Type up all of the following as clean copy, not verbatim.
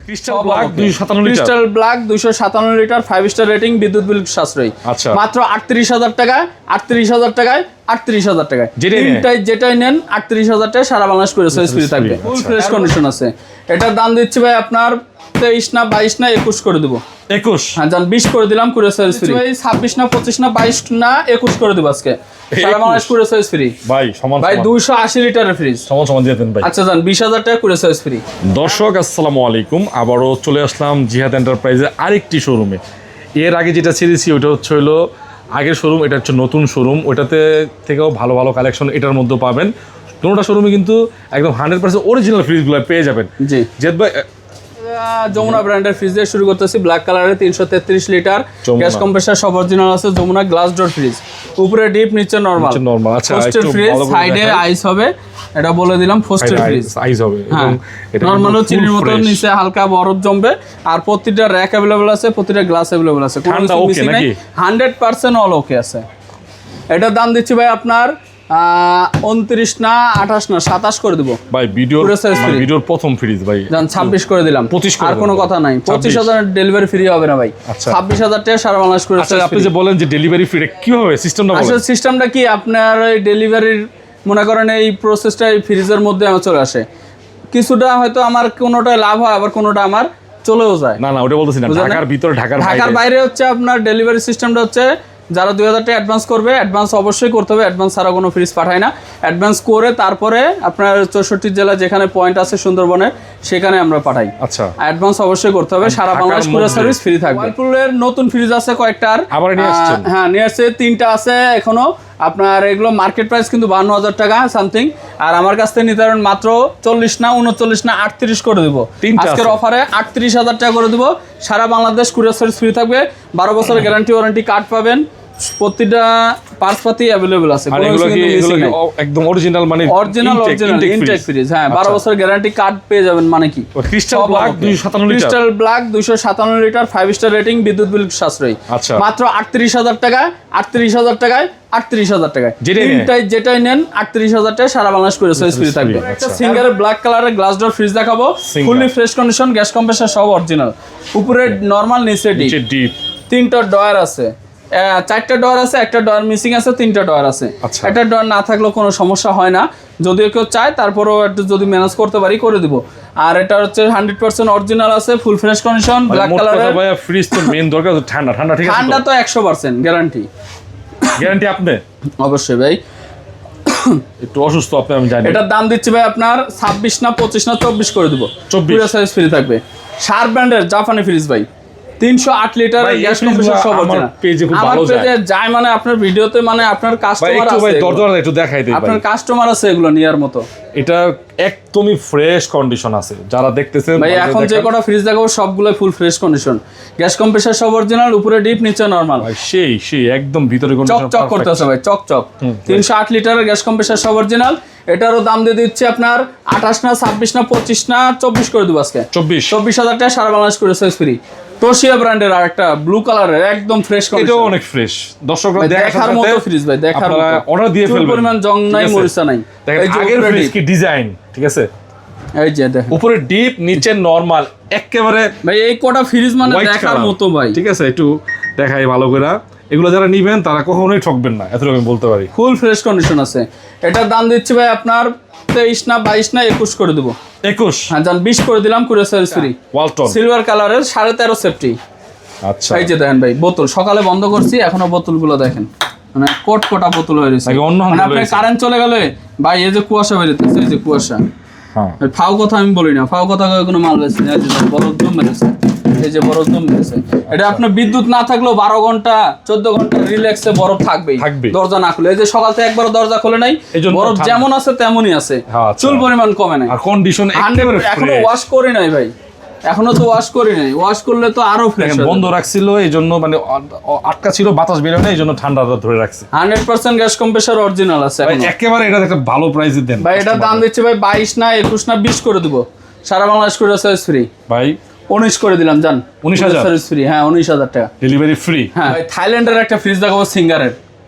Crystal black 257 litre, crystal black 257 litre 5 star rating, বিদ্যুৎ বিল সাশ্রয়ী। আচ্ছা, মাত্র 38000 টাকায়, 38000 টাকায়, 38000 টাকায় যেটাই নেন 38000 টাকায় সারা বাংলাদেশ করে সার্ভিস ফ্রি থাকবে। ফুল ফ্রেশ কন্ডিশন আছে। এটার দাম দিচ্ছি ভাই আপনার 23 না 22 না 21 করে দেব। 21, হ্যাঁ জান 20 করে দিলাম কুরিয়ার সার্ভিস ফ্রি। ভাই 26 না 25 না 22 না 21 করে দেব আজকে সারা বাংলাদেশ কুরিয়ার সার্ভিস ফ্রি। ভাই সমান ভাই 280 লিটারের ফ্রিজ সমান দিয়ে দেন ভাই। আচ্ছা জান 20000 টাকা কুরিয়ার সার্ভিস ফ্রি। দর্শক আসসালামু আলাইকুম, আবারও চলে আসলাম জিহাদ এন্টারপ্রাইজের আরেকটি শোরুমে। এর আগে যেটা ছেড়েছি ওইটা হলো আগের শোরুম, এটা হচ্ছে নতুন শোরুম। ওইটাতে থেকেও ভালো ভালো কালেকশন এটার মধ্যে পাবেন। দুটোটা শোরুমে কিন্তু একদম 100% অরিজিনাল ফ্রিজগুলো পেয়ে যাবেন। জি জিহাদ ভাই, যমুনা ব্র্যান্ডের ফ্রিজ দিয়ে শুরু করতেছি। ব্ল্যাক কালারের 333 লিটার গ্যাস কম্প্রেসার সব অরিজিনাল আছে। যমুনা গ্লাস ডোর ফ্রিজ, উপরে ডিপ নিচে নরমাল। আচ্ছা ফোস্টের ফ্রিজ, সাইডে আইস হবে, এটা বলে দিলাম ফোস্টের ফ্রিজ। আইস হবে এবং এটা নরমাল চিনির মতো, নিচে হালকা বরফ জমবে। আর প্রতিটা র‍্যাক अवेलेबल আছে, প্রতিটা গ্লাস अवेलेबल আছে, কোনো কিছু মিসিং নাই। 100% অল ওকে আছে। এটার দাম দিচ্ছি ভাই আপনার 29 না 28 না 27 করে দেব ভাই। ভিডিওর প্রথম ফ্রিজ ভাই জান 26 করে দিলাম। 25 আর কোনো কথা নাই। 25000 ডেলিভারি ফ্রি হবে না ভাই। 26000 টাকা সারা বাংলাদেশ করে। আচ্ছা, আপনি যে বলেন যে ডেলিভারি ফ্রি, কি হবে সিস্টেমটা বলেন? আসলে সিস্টেমটা কি, আপনার এই ডেলিভারির মনে করেন এই প্রসেসটা এই ফ্রিজের মধ্যে আমার চলে আসে। কিছুটা হয়তো আমার কোনোটা লাভ হয়, আবার কোনোটা আমার চলেও যায়। না ওটা বলতেছি না, ঢাকার ভিতরে ঢাকার বাইরে হচ্ছে আপনার ডেলিভারি সিস্টেমটা হচ্ছে যারা 2000 টাকা অ্যাডভান্স করবে, অ্যাডভান্স অবশ্যই করতে হবে। অ্যাডভান্স ছাড়া কোনো ফ্রিজ পাঠায় না। অ্যাডভান্স করে তারপরে আপনার 64 জেলা যেখানে পয়েন্ট আছে সুন্দরবনের, সেখানে আমরা পাঠাই। আচ্ছা, অ্যাডভান্স অবশ্যই করতে হবে। সারা বাংলাদেশ পুরো সার্ভিস ফ্রি থাকবে। ওয়ালপুলের নতুন ফ্রিজ আছে কয়েকটা, আবার নিয়ে আসছেন? হ্যাঁ নিয়ে আসছে, 3টা আছে এখনো। আপনার এগুলো মার্কেট প্রাইস কিন্তু 52000 টাকা সামথিং। আর আমার কাছ থেকে নিতে পারেন মাত্র 40 না 39 না 38 করে দেবো আজকের অফারে। 38000 টাকা করে দেবো। সারা বাংলাদেশ কুরিয়ার সার্ভিস ফ্রি থাকবে। 12 বছরের গ্যারান্টি ওয়ারেন্টি কার্ড পাবেন। প্রতিটা পার্টসপাতি अवेलेबल আছে। একদম অরিজিনাল, মানে অরিজিনাল ইনটেক ফ্রিজ। হ্যাঁ 12 বছরের গ্যারান্টি কার্ড পেয়ে যাবেন। মানে কি crystal black 257 litre, crystal black 257 litre 5 star rating, বিদ্যুৎ বিল সাশ্রয়ী। আচ্ছা, মাত্র 38000 টাকা, 38000 টাকায়, 38000 টাকায় যেটাই নেন 38000 টাকা সারা বাংলাদেশ করে সার্ভিস ফ্রি থাকবে। একটা সিঙ্গারের ব্ল্যাক কালারের গ্লাস ডোর ফ্রিজ দেখাবো, fully fresh condition, gas compressor সব অরিজিনাল। উপরে নরমাল, নিচে ডিপ। 3টা ডয়ার আছে, 4টা ডয়ার আছে, একটা ডয়ার মিসিং আছে, 3টা ডয়ার আছে। একটা ডয়ার না থাকলেও কোনো সমস্যা হয় না, যদিও কেউ চায় তারপরেও একটু যদি ম্যানেজ করতে পারি করে দিব। আর এটা হচ্ছে 100% অরিজিনাল আছে, ফুল ফ্রেশ কন্ডিশন, ব্ল্যাক কালারের। ভাই ফ্রিজ তো মেইন দরকার ঠান্ডা ঠিক আছে? ঠান্ডা তো 100% গ্যারান্টি আপনি অবশ্যই ভাই। একটু অসুস্থ আপনি, আমি জানি। এটার দাম দিচ্ছি ভাই আপনার 26 না 25 না 24 করে দেবো। 24 সাইজ ফ্রি থাকবে। শার্প ব্র্যান্ডের জাপানি ফ্রিজ ভাই, 308 লিটার গ্যাস কম্প্রেসার সব আছে। আমার পেজে যায় মানে আপনার ভিডিওতে, মানে আপনার কাস্টমার আছে, ভাই দরজা একটু দেখাই দেই ভাই, আপনার কাস্টমার আছে এগুলো নেয়ার মতো। এটা একদমই ফ্রেশ কন্ডিশন আছে, যারা দেখতেছেন ভাই। এখন যে কটা ফ্রিজ দেখাবো সবগুলো full fresh condition, gas compressor সব অরিজিনাল, উপরে ডিপ নিচে নরমাল। ভাই সেই একদম ভিতরে চকচক করতেছে ভাই, চকচক। 308 লিটারের গ্যাস কম্প্রেসার সব অরিজিনাল। এটারও দাম দিয়ে দিচ্ছি আপনার 28 না 26 না 25 না 24 করে দেবো আজকে। 24000 টাকা সারা বাংলাদেশ করে সার্ভিস ফ্রি। তোশিয়া ব্র্যান্ডের আর একটা ব্লু কালারের একদম ফ্রেশ কন্ডিশন, এটাও অনেক ফ্রেশ। দর্শকরা দেখার মতো ফ্রিজ ভাই, দেখার মতো। অর্ডার দিয়ে ফেলবেন, পরিমাণ জং নাই, মরিচা নাই। এই যে আগের ফ্রিজ কি ডিজাইন, ঠিক আছে? এই যে দেখেন, উপরে ডিপ নিচে নরমাল, একেবারে ভাই এই কোটা ফ্রিজ মানে দেখার মতো ভাই, ঠিক আছে? একটু দেখাই ভালো করে। এগুলো যারা নিবেন তারা কখনোই ঠকবেন না, এতটুকু আমি বলতে পারি। ফুল ফ্রেশ কন্ডিশন আছে। এটার দাম দিচ্ছি ভাই আপনার 23 না 22 না 21 করে দেবো। 21, হ্যাঁ জান 20 করে দিলাম courier service free. Walton silver কালারের 13.5 সেফটি। আচ্ছা, এই যে দেখেন ভাই, বোতল সকালে বন্ধ করছি, এখনো বোতলগুলো দেখেন, মানে কোটা বোতল হয়ে গেছে। মানে আপনার কারেন্ট চলে গেলে ভাই এই যে কুয়াশা বেরোতেছে, এই যে কুয়াশা। হ্যাঁ ফাও কথা আমি বলি না, ফাও কথা কোনো মাল বেশি না। এই যে বরফ জম বেরোছে, এই যে বরফ জম বেরোছে। এটা আপনার বিদ্যুৎ না থাকলেও 12 ঘন্টা 14 ঘন্টা রিল্যাক্সে বরফ থাকবেই, দরজা না খুলে। এই যে সকাল থেকে একবার দরজা খুলে নাই, বরফ যেমন আছে তেমনই আছে, চুল পরিমাণ কমে নাই। আর কন্ডিশন এখনো ওয়াশ করি নাই ভাই, এখনো তো ওয়াশ করি নাই। ওয়াশ করলে তো আরো ফ্রেশ। বন্ধ রাখছিল এই জন্য, মানে আটকা ছিল, বাতাস বের হয় না, এই জন্য ঠান্ডাটা ধরে রাখছে। 100% গ্যাস কম্প্রেসার অরিজিনাল আছে একেবারে। এটা একটা ভালো প্রাইসে দেন ভাই। এটার দাম দিচ্ছে ভাই 22 না 21 না 20 করে দেবো সারা বাংলাদেশ করে সার্ভিস ফ্রি। ভাই 19 করে দিলাম জান, 19000 সার্ভিস ফ্রি। হ্যাঁ 19000 টাকা ডেলিভারি ফ্রি। হ্যাঁ ভাই। থাইল্যান্ডের একটা ফ্রিজ দেখাবো, সিঙ্গারের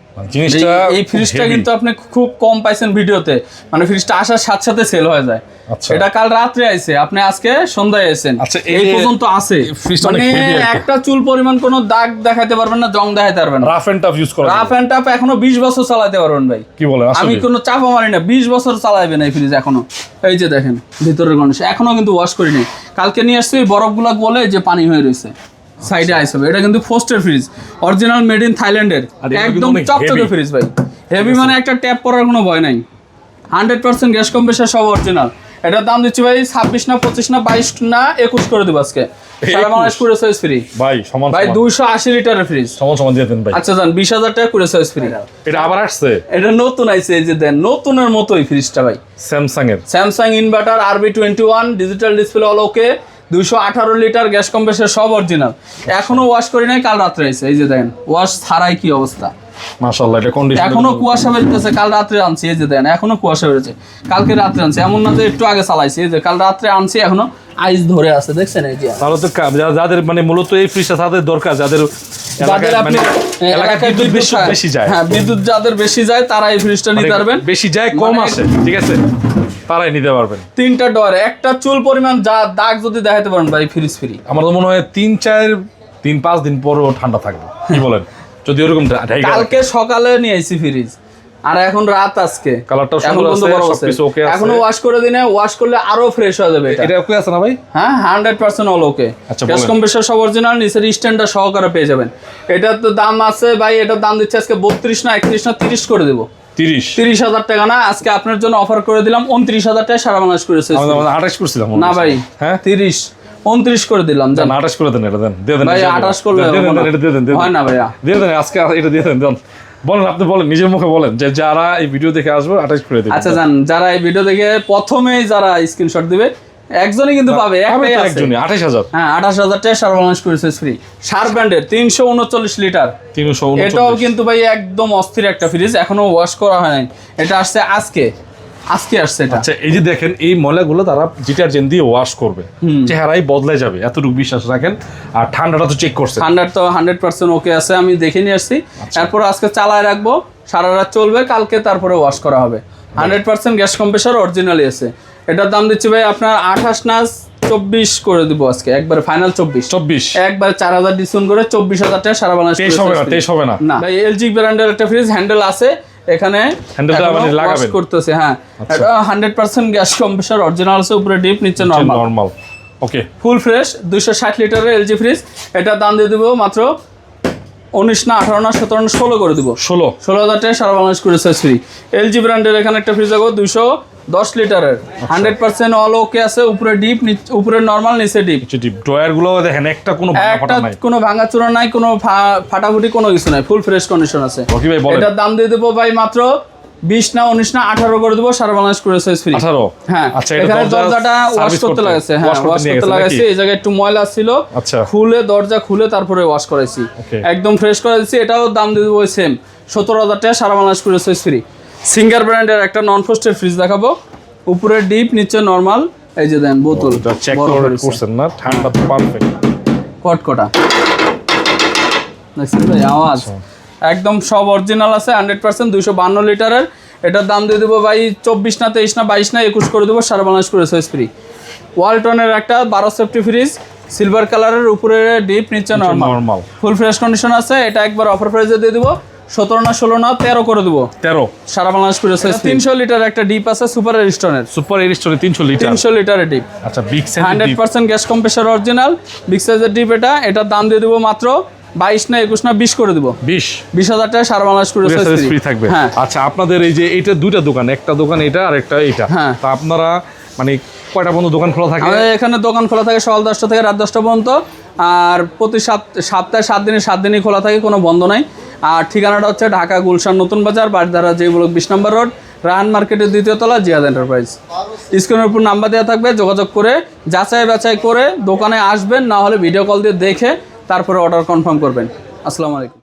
জিনিসটা এই ফ্রিজটা কিন্তু আপনি খুব কম পাইছেন ভিডিওতে, মানে ফ্রিজটা আসার সাথে সাথে সেল হয়ে যায়। আচ্ছা। এটা কাল রাত্রে আইছে, আপনি আজকে সন্ধ্যায় আইছেন, আচ্ছা, এই পর্যন্ত আছে। ফ্রিজটা অনেক মানে heavy আর কি। একটা চুল পরিমাণ কোনো দাগ দেখাইতে পারবেন না, জং দেখাইতে পারবেন না। রাফ এন্ড টাফ ইউজ করা রাফ এন্ড টাফ এখনো 20 বছর চালাতে পারবেন ভাই। কি বলেন আসলে? আমি কোনো চাপা মারি না, 20 বছর চালাইবেন এই ফ্রিজ এখনো। এই যে দেখেন ভিতরের গণেশ এখনো কিন্তু ওয়াশ করিনি, কালকে নিয়ে আসছি বরফগুলা বলে যে পানি হয়ে রয়েছে সাইডে আইস হবে। এটা কিন্তু ফোস্টের ফ্রিজ, অরিজিনাল মেড ইন থাইল্যান্ডের, আর এগুলো কিন্তু একদম অনেক চকচকে heavy। ফ্রিজ ভাই। হেভি মানে একটা ট্যাপ পড়ার কোনো ভয় নাই, 100% গ্যাস কম্প্রেসার সব অরিজিনাল। এটার দাম দিচ্ছি ভাই 26 না 25 না 22 না 21 করে দেবো আজকে, সারা বাংলাদেশ করে সাইজ ফ্রি ভাই। সমান ভাই 280 লিটারের ফ্রিজ সমান দিয়ে দেন ভাই। আচ্ছা জান 20,000 টাকা করে সাইজ ফ্রি। এটা আবার আসছে এটা নতুন আইছে, এই যে দেন নতুনের মতোই ফ্রিজটা ভাই। স্যামসাং এর Samsung inverter RB21 digital display all ওকে, 218 লিটার গ্যাস কম্প্রেসার সব অরিজিনাল। এখনো ওয়াশ করি নাই, কাল রাত্রে আইছে। এই যে দেখেন ওয়াশ ছাড়াই কি অবস্থা, মাশাআল্লাহ। এটা কন্ডিশন এখনো কুয়াশা বেরোতেছে, কাল রাত্রে আনছি। এই যে দেখেন এখনো কুয়াশা বেরোচ্ছে, কালকে রাত্রে আনছি, এমন না যে একটু আগে চালাইছি। এই যে কাল রাত্রে আনছি, এখনো আইস ধরে আছে, দেখছেন? এই যে তাহলে তো যাদের মানে মূলত এই ফ্রিজটা তাদের দরকার, যাদের যাদের আপনি এলাকায় বিদ্যুৎ বেশি যায়, হ্যাঁ বিদ্যুৎ যাদের বেশি যায় তারা এই ফ্রিজটা নিতে পারবেন। বেশি যায় কম মানে- আসে, ঠিক আছে, তারাই নিতে পারবেন। 3টা ডোর, একটা চুল পরিমাণ যা দাগ যদি দেখাতে পারেন ভাই ফ্রিজ ফ্রি। আমার তো মনে হয় 3-4-5 দিন পরও ঠান্ডা থাকবে, কি বলেন? যদি ওরকম কালকে সকালে নিয়ে আইছি ফ্রিজ, আর এখন রাত আজকে কালারটাও এখন সুন্দর পর্যন্ত আছে, বড় আছে। সবকিছু ওকে আছে। এখনো ওয়াশ করে দিনে, ওয়াশ করলে আরো ফ্রেশ হয়ে যাবে এটা। এটা ওকে আছে না ভাই? হ্যাঁ 100% অল ওকে। আচ্ছা, গ্যাস বলেন। কম্প্রেসার সব অরিজিনাল, নিচের স্ট্যান্ডার সহকারে পেয়ে যাবেন। এটার তো দাম আছে ভাই, এটার দাম দিচ্ছে আজকে 32 না 31 না 30 করে দেবো। 30,000 টাকা না, আজকে আপনার জন্য অফার করে দিলাম 29,000 টাকা, সারা বাংলাদেশ করেছে। আমরা 28 করছিলাম না ভাই, হ্যাঁ 30 29 করে দিলাম। না 28 করে দেন, এটা দেন, দিয়ে দেন ভাই 28 করলে দিয়ে দেন, এটা দিয়ে দেন, হয় না ভাইয়া। দিয়ে দেন আজকে, এটা দিয়ে দেন। বলেন, আপনি বলেন, নিজের মুখে বলেন যে যারা এই ভিডিও দেখে আসবে 28 করে দিবেন। আচ্ছা জান, যারা এই ভিডিও দেখে প্রথমেই যারা স্ক্রিনশট দিবে একজনই কিন্তু পাবে, একটাই আছে। একজনই 28,000। হ্যাঁ 28,000 টাকা সারা বাংলাদেশ করেছে ফ্রি। শার্প ব্র্যান্ডের 339 লিটার, 339। এটাও কিন্তু ভাই একদম অস্থির একটা ফ্রিজ, এখনো ওয়াশ করা হয় নাই। এটা আসছে আজকে আসছে এটা। আচ্ছা, এই যে দেখেন এই ময়লাগুলো তারা ডিটারজেন্ট দিয়ে ওয়াশ করবে, চেহারাই বদলে যাবে, এতটুকু বিশ্বাস রাখেন। আর ঠান্ডাটা তো চেক করছে, ঠান্ডা তো 100% ওকে আছে, আমি দেখে নিয়ে আসছি। এরপর আজকে চালায় রাখবো, সারা রাত চলবে, কালকে তারপরে ওয়াশ করা হবে। 100% গ্যাস কম্প্রেসার অরিজিনালি আছে। এটার দাম দিচ্ছি ভাই আপনার 28 না 24 করে দিব আজকে, একবারে ফাইনাল 24 একবারে 4,000 ডিসকাউন্ট করে 24,000 টাকা সারা বাংলাদেশ। 23 হবে না ভাই এলজি ব্র্যান্ডের একটা ফ্রিজ, হ্যান্ডেল আছে এখানে, হ্যান্ডেলটা মানে লাগাবেন করতেছে। হ্যাঁ এটা 100% গ্যাস কম্প্রেসার অরিজিনাল আছে, উপরে ডিপ নিচে নরমাল। ওকে, ফুল ফ্রেশ 260 লিটারের এলজি ফ্রিজ। এটার দাম দিয়ে দিব মাত্র 19 না 18 না 17 না 16 করে দিব। 16,000 টাকা সারা বাংলাদেশ করে ফ্রি। এলজি ব্র্যান্ডের এখানে একটা ফ্রিজ দেখো 210 লিটারের, 100% অল ওকে আছে, উপরে ডিপ উপরে নরমাল নিচে ডিপ। ড্রয়ার গুলো দেখেন একটা কোনো ভাঙাচোরা নাই, কোনো ফাটাফুটি কোনো কিছু নাই, ফুল ফ্রেশ কন্ডিশন আছে। এটার দাম দিয়ে দেবো ভাই মাত্র 20 না 19 না 18 করে দেবো, সারা বাংলাদেশ করে ফ্রি। 18? হ্যাঁ, আচ্ছা, এখানে দরজাটা ওয়াশ করতে লাগাইছে। হ্যাঁ ওয়াশ করতে লাগাইছে, এই জায়গায় একটু ময়লা ছিল, আচ্ছা, খুলে দরজা খুলে তারপরে ওয়াশ করাইছি, একদম ফ্রেশ করে দিচ্ছি। এটাও দাম দিয়ে দেবো সেম 17,000 টাকা সারা বাংলাদেশ করে ফ্রি। সিঙ্গার ব্র্যান্ডের একটা নন ফ্রস্টেড ফ্রিজ দেখাবো, উপরে ডিপ নিচে নরমাল। এই যে দেন বোতল চেক করছেন না, ঠান্ডা তো পারফেক্ট, কটকটা দেখছেন ভাই, আওয়াজ একদম সব অরিজিনাল আছে, 100% 252 লিটারের। এটার দাম দিয়ে দেবো ভাই 24 না 23 না 22 না 21 করে দেবো, সারা বাংলাদেশ করে ফ্রি। ওয়ালটনের একটা 12 সেফটি ফ্রিজ, সিলভার কালারের, উপরে ডিপ নিচে নরমাল, ফুল ফ্রেশ কন্ডিশন আছে। এটা একবার অফার প্রাইসে দিয়ে দেবো 17 না 16 না 13 করে দেবো, 13 সারা বাংলাদেশ করে। 300 লিটার একটা ডিপ আছে সুপার এরিস্টনের, 300 লিটারের ডিপ। আচ্ছা, big size 100% gas compressor original, big সাইজের ডিপ। এটার দাম দিয়ে দেবো মাত্র 22 না 21 না 20 করে দিব, 20,000 টাকা সারা বাংলাদেশ করে ফ্রি থাকবে। আচ্ছা, আপনাদের এই যে এটা দুইটা দোকান, একটা দোকান এটা আর একটা এটা, তা আপনারা মানে কয়টা পর্যন্ত দোকান খোলা থাকে? আমাদের এখানে দোকান খোলা থাকে সকাল 10টা থেকে রাত 10টা পর্যন্ত, আর প্রতি সপ্তাহে 7 দিনে 7 দিনই খোলা থাকে, কোনো বন্ধ নাই। আর ঠিকানাটা হচ্ছে ঢাকা গুলশান নতুন বাজার, বাড়িধারা যে ব্লক 20 নম্বর রোড, রাহান মার্কেটের 2য় তলা, জিয়াদ এন্টারপ্রাইজ। স্ক্রিনের উপর নাম্বার দেওয়া থাকবে, যোগাযোগ করে যাচাই বাছাই করে দোকানে আসবেন, না হলে ভিডিও কল দিয়ে দেখে তারপরে অর্ডার কনফার্ম করবেন। আসসালামু আলাইকুম।